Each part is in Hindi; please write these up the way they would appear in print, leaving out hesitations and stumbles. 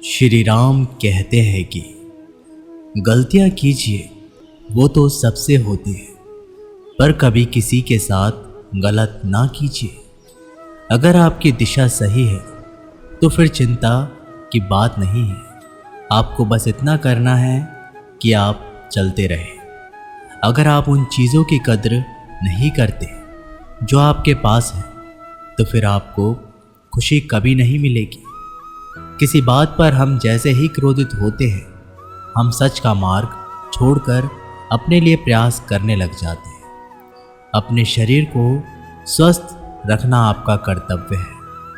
श्री राम कहते हैं कि गलतियां कीजिए वो तो सबसे होती है, पर कभी किसी के साथ गलत ना कीजिए। अगर आपकी दिशा सही है तो फिर चिंता की बात नहीं है। आपको बस इतना करना है कि आप चलते रहें। अगर आप उन चीज़ों की कद्र नहीं करते जो आपके पास है तो फिर आपको खुशी कभी नहीं मिलेगी। किसी बात पर हम जैसे ही क्रोधित होते हैं, हम सच का मार्ग छोड़कर अपने लिए प्रयास करने लग जाते हैं। अपने शरीर को स्वस्थ रखना आपका कर्तव्य है,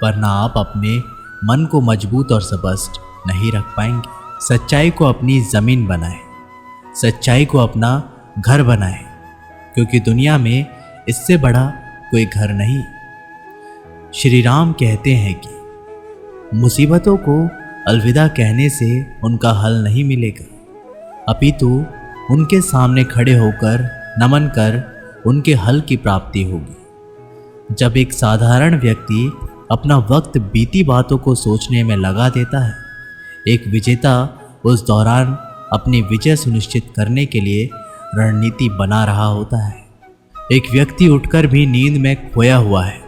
वरना आप अपने मन को मजबूत और स्पष्ट नहीं रख पाएंगे। सच्चाई को अपनी ज़मीन बनाएं, सच्चाई को अपना घर बनाएं, क्योंकि दुनिया में इससे बड़ा कोई घर नहीं। श्री राम कहते हैं कि मुसीबतों को अलविदा कहने से उनका हल नहीं मिलेगा, अपितु उनके सामने खड़े होकर नमन कर उनके हल की प्राप्ति होगी। जब एक साधारण व्यक्ति अपना वक्त बीती बातों को सोचने में लगा देता है, एक विजेता उस दौरान अपनी विजय सुनिश्चित करने के लिए रणनीति बना रहा होता है। एक व्यक्ति उठकर भी नींद में खोया हुआ है,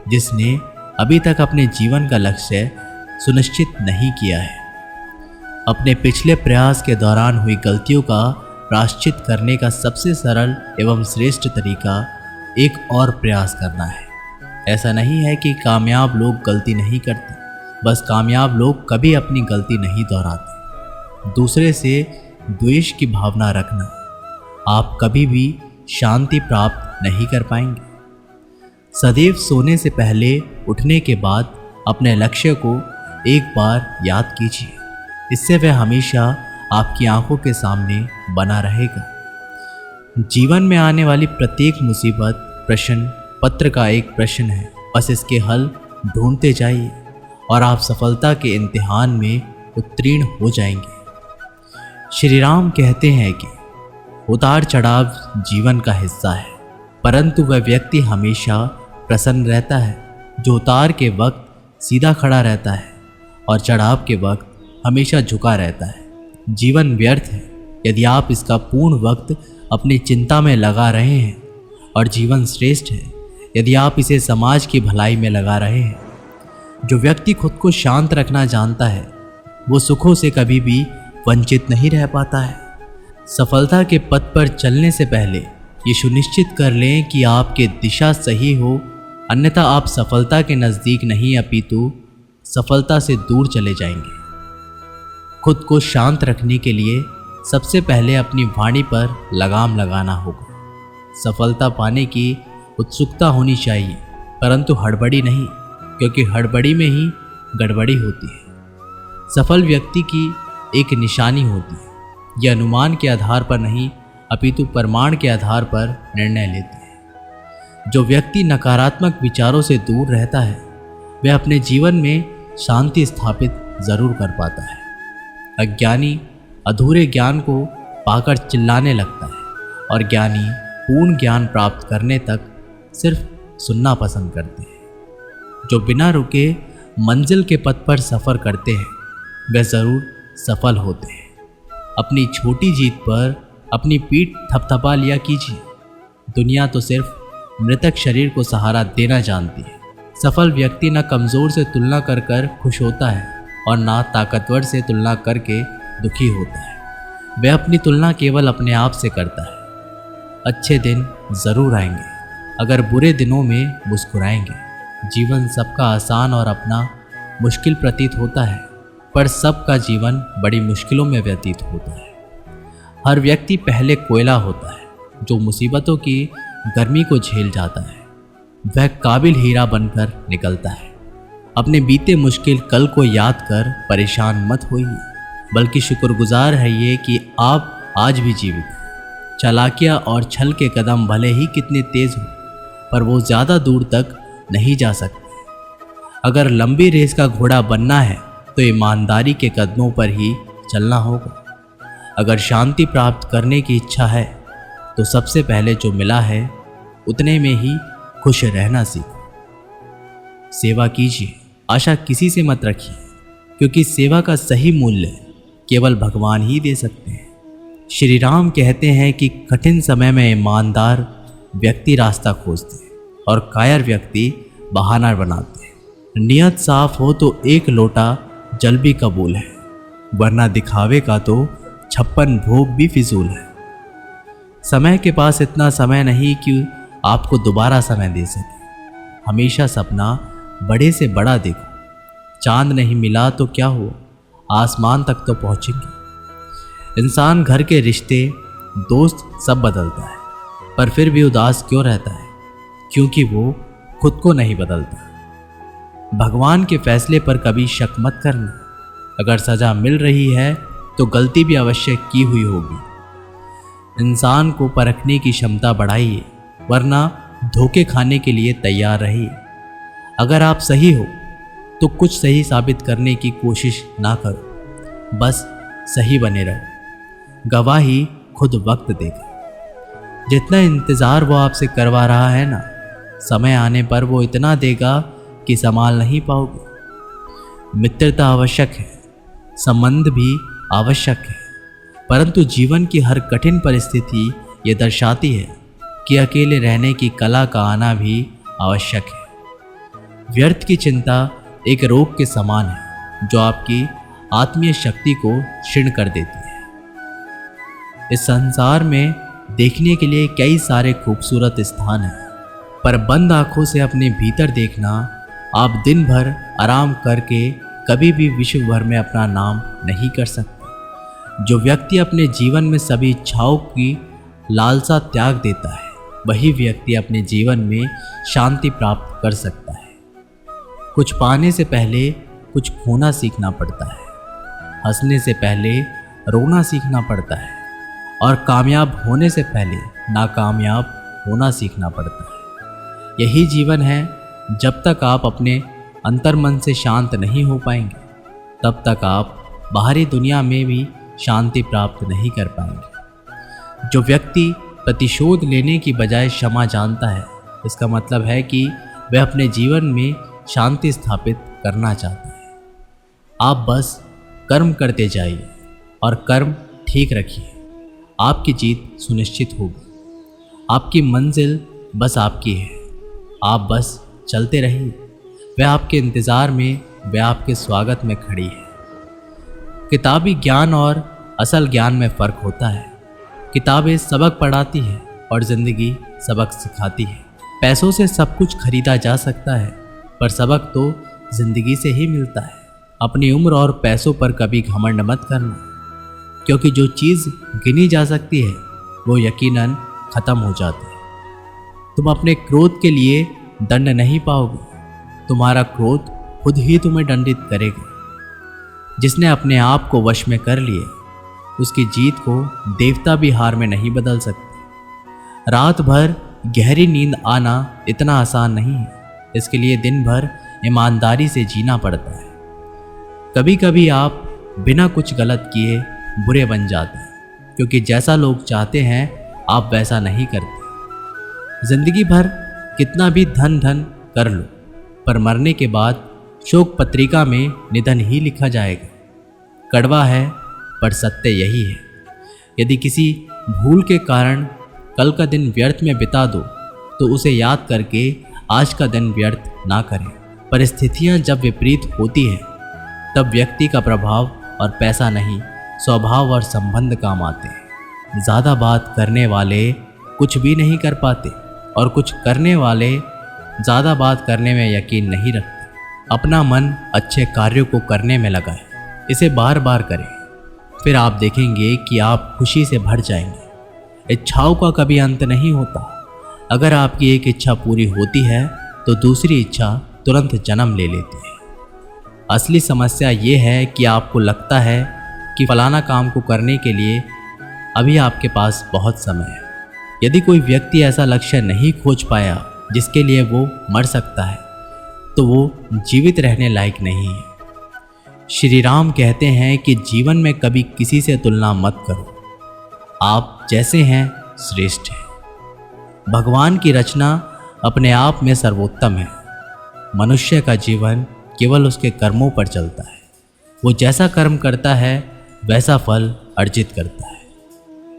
जिसने अभी तक अपने जीवन का लक्ष्य सुनिश्चित नहीं किया है। अपने पिछले प्रयास के दौरान हुई गलतियों का प्रायश्चित करने का सबसे सरल एवं श्रेष्ठ तरीका एक और प्रयास करना है। ऐसा नहीं है कि कामयाब लोग गलती नहीं करते, बस कामयाब लोग कभी अपनी गलती नहीं दोहराते। दूसरे से द्वेष की भावना रखना, आप कभी भी शांति प्राप्त नहीं कर पाएंगे। सदैव सोने से पहले उठने के बाद अपने लक्ष्य को एक बार याद कीजिए, इससे वह हमेशा आपकी आंखों के सामने बना रहेगा। जीवन में आने वाली प्रत्येक मुसीबत प्रश्न पत्र का एक प्रश्न है, बस इसके हल ढूंढते जाइए और आप सफलता के इम्तिहान में उत्तीर्ण हो जाएंगे। श्री राम कहते हैं कि उतार चढ़ाव जीवन का हिस्सा है, परंतु वह व्यक्ति हमेशा प्रसन्न रहता है जो उतार के वक्त सीधा खड़ा रहता है और चढ़ाव के वक्त हमेशा झुका रहता है। जीवन व्यर्थ है यदि आप इसका पूर्ण वक्त अपनी चिंता में लगा रहे हैं, और जीवन श्रेष्ठ है यदि आप इसे समाज की भलाई में लगा रहे हैं। जो व्यक्ति खुद को शांत रखना जानता है, वो सुखों से कभी भी वंचित नहीं रह पाता है। सफलता के पथ पर चलने से पहले ये सुनिश्चित कर लें कि आपकी दिशा सही हो, अन्यथा आप सफलता के नज़दीक नहीं अपितु सफलता से दूर चले जाएंगे। खुद को शांत रखने के लिए सबसे पहले अपनी वाणी पर लगाम लगाना होगा। सफलता पाने की उत्सुकता होनी चाहिए, परंतु हड़बड़ी नहीं, क्योंकि हड़बड़ी में ही गड़बड़ी होती है। सफल व्यक्ति की एक निशानी होती है, यह अनुमान के आधार पर नहीं अपितु प्रमाण के आधार पर निर्णय लेते हैं। जो व्यक्ति नकारात्मक विचारों से दूर रहता है, वह अपने जीवन में शांति स्थापित जरूर कर पाता है। अज्ञानी अधूरे ज्ञान को पाकर चिल्लाने लगता है, और ज्ञानी पूर्ण ज्ञान प्राप्त करने तक सिर्फ सुनना पसंद करते हैं। जो बिना रुके मंजिल के पथ पर सफ़र करते हैं, वे ज़रूर सफल होते हैं। अपनी छोटी जीत पर अपनी पीठ थपथपा लिया कीजिए। दुनिया तो सिर्फ मृतक शरीर को सहारा देना जानती है। सफल व्यक्ति न कमज़ोर से तुलना कर कर खुश होता है और ना ताकतवर से तुलना करके दुखी होता है। वह अपनी तुलना केवल अपने आप से करता है। अच्छे दिन ज़रूर आएंगे अगर बुरे दिनों में मुस्कुराएंगे। जीवन सबका आसान और अपना मुश्किल प्रतीत होता है, पर सबका जीवन बड़ी मुश्किलों में व्यतीत होता है। हर व्यक्ति पहले कोयला होता है जो मुसीबतों की गर्मी को झेल जाता है। वह काबिल हीरा बनकर निकलता है। अपने बीते मुश्किल कल को याद कर परेशान मत होइए, बल्कि शुक्रगुजार रहिए कि आप आज भी जीवित हैं। चालाकियाँ और छल के कदम भले ही कितने तेज हों, पर वो ज़्यादा दूर तक नहीं जा सकते। अगर लंबी रेस का घोड़ा बनना है तो ईमानदारी के कदमों पर ही चलना होगा। अगर शांति प्राप्त करने की इच्छा है तो सबसे पहले जो मिला है उतने में ही खुश रहना सीखो। सेवा कीजिए, आशा किसी से मत रखिए। क्योंकि सेवा का सही मूल्य केवल भगवान ही दे सकते हैं। श्री राम कहते हैं कि कठिन समय में ईमानदार व्यक्ति रास्ता खोजते हैं और कायर व्यक्ति बहाना बनाते हैं। नियत साफ हो तो एक लोटा जल भी कबूल है, वरना दिखावे का तो 56 भोग भी फिजूल है। समय के पास इतना समय नहीं कि आपको दोबारा समय दे सके। हमेशा सपना बड़े से बड़ा देखो। चांद नहीं मिला तो क्या हुआ, आसमान तक तो पहुंचेंगे। इंसान, घर के रिश्ते, दोस्त सब बदलता है, पर फिर भी उदास क्यों रहता है? क्योंकि वो खुद को नहीं बदलता। भगवान के फैसले पर कभी शक मत करना। अगर सजा मिल रही है तो गलती भी अवश्य की हुई होगी। इंसान को परखने की क्षमता बढ़ाइए, वरना धोखे खाने के लिए तैयार रहिए। अगर आप सही हो तो कुछ सही साबित करने की कोशिश ना करो, बस सही बने रहो। गवाही खुद वक्त देगा। जितना इंतज़ार वो आपसे करवा रहा है ना, समय आने पर वो इतना देगा कि संभाल नहीं पाओगे। मित्रता आवश्यक है, संबंध भी आवश्यक है, परंतु जीवन की हर कठिन परिस्थिति ये दर्शाती है कि अकेले रहने की कला का आना भी आवश्यक है। व्यर्थ की चिंता एक रोग के समान है जो आपकी आत्मीय शक्ति को क्षीण कर देती है। इस संसार में देखने के लिए कई सारे खूबसूरत स्थान हैं, पर बंद आंखों से अपने भीतर देखना, आप दिन भर आराम करके कभी भी विश्व भर में अपना नाम नहीं कर सकते। जो व्यक्ति अपने जीवन में सभी इच्छाओं की लालसा त्याग देता है, वही व्यक्ति अपने जीवन में शांति प्राप्त कर सकता है। कुछ पाने से पहले कुछ खोना सीखना पड़ता है, हंसने से पहले रोना सीखना पड़ता है, और कामयाब होने से पहले नाकामयाब होना सीखना पड़ता है। यही जीवन है। जब तक आप अपने अंतर्मन से शांत नहीं हो पाएंगे, तब तक आप बाहरी दुनिया में भी शांति प्राप्त नहीं कर पाएंगे। जो व्यक्ति प्रतिशोध लेने की बजाय क्षमा जानता है, इसका मतलब है कि वह अपने जीवन में शांति स्थापित करना चाहता है। आप बस कर्म करते जाइए और कर्म ठीक रखिए, आपकी जीत सुनिश्चित होगी। आपकी मंजिल बस आपकी है, आप बस चलते रहिए। वह आपके इंतज़ार में, वह आपके स्वागत में खड़ी है। किताबी ज्ञान और असल ज्ञान में फ़र्क होता है। किताबें सबक पढ़ाती है और ज़िंदगी सबक सिखाती है। पैसों से सब कुछ खरीदा जा सकता है, पर सबक तो ज़िंदगी से ही मिलता है। अपनी उम्र और पैसों पर कभी घमंड मत करना, क्योंकि जो चीज़ गिनी जा सकती है वो यकीनन ख़त्म हो जाती है। तुम अपने क्रोध के लिए दंड नहीं पाओगे, तुम्हारा क्रोध खुद ही तुम्हें दंडित करेगा। जिसने अपने आप को वश में कर लिया, उसकी जीत को देवता भी हार में नहीं बदल सकते। रात भर गहरी नींद आना इतना आसान नहीं है, इसके लिए दिन भर ईमानदारी से जीना पड़ता है। कभी कभी आप बिना कुछ गलत किए बुरे बन जाते हैं, क्योंकि जैसा लोग चाहते हैं आप वैसा नहीं करते। जिंदगी भर कितना भी धन कर लो, पर मरने के बाद शोक पत्रिका में निधन ही लिखा जाएगा। कड़वा है पर सत्य यही है। यदि किसी भूल के कारण कल का दिन व्यर्थ में बिता दो, तो उसे याद करके आज का दिन व्यर्थ ना करें। परिस्थितियां जब विपरीत होती हैं, तब व्यक्ति का प्रभाव और पैसा नहीं, स्वभाव और संबंध काम आते हैं। ज़्यादा बात करने वाले कुछ भी नहीं कर पाते, और कुछ करने वाले ज़्यादा बात करने में यकीन नहीं रखते। अपना मन अच्छे कार्यों को करने में लगाएं, इसे बार बार करें, फिर आप देखेंगे कि आप खुशी से भर जाएंगे। इच्छाओं का कभी अंत नहीं होता। अगर आपकी एक इच्छा पूरी होती है तो दूसरी इच्छा तुरंत जन्म ले लेती है। असली समस्या ये है कि आपको लगता है कि फलाना काम को करने के लिए अभी आपके पास बहुत समय है। यदि कोई व्यक्ति ऐसा लक्ष्य नहीं खोज पाया जिसके लिए वो मर सकता है, तो वो जीवित रहने लायक नहीं है। श्री राम कहते हैं कि जीवन में कभी किसी से तुलना मत करो, आप जैसे हैं श्रेष्ठ हैं। भगवान की रचना अपने आप में सर्वोत्तम है। मनुष्य का जीवन केवल उसके कर्मों पर चलता है। वो जैसा कर्म करता है वैसा फल अर्जित करता है।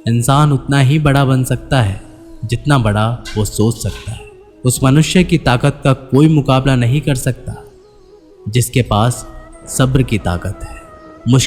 इंसान उतना ही बड़ा बन सकता है जितना बड़ा वो सोच सकता है। उस मनुष्य की ताकत का कोई मुकाबला नहीं कर सकता जिसके पास सब्र की ताकत है।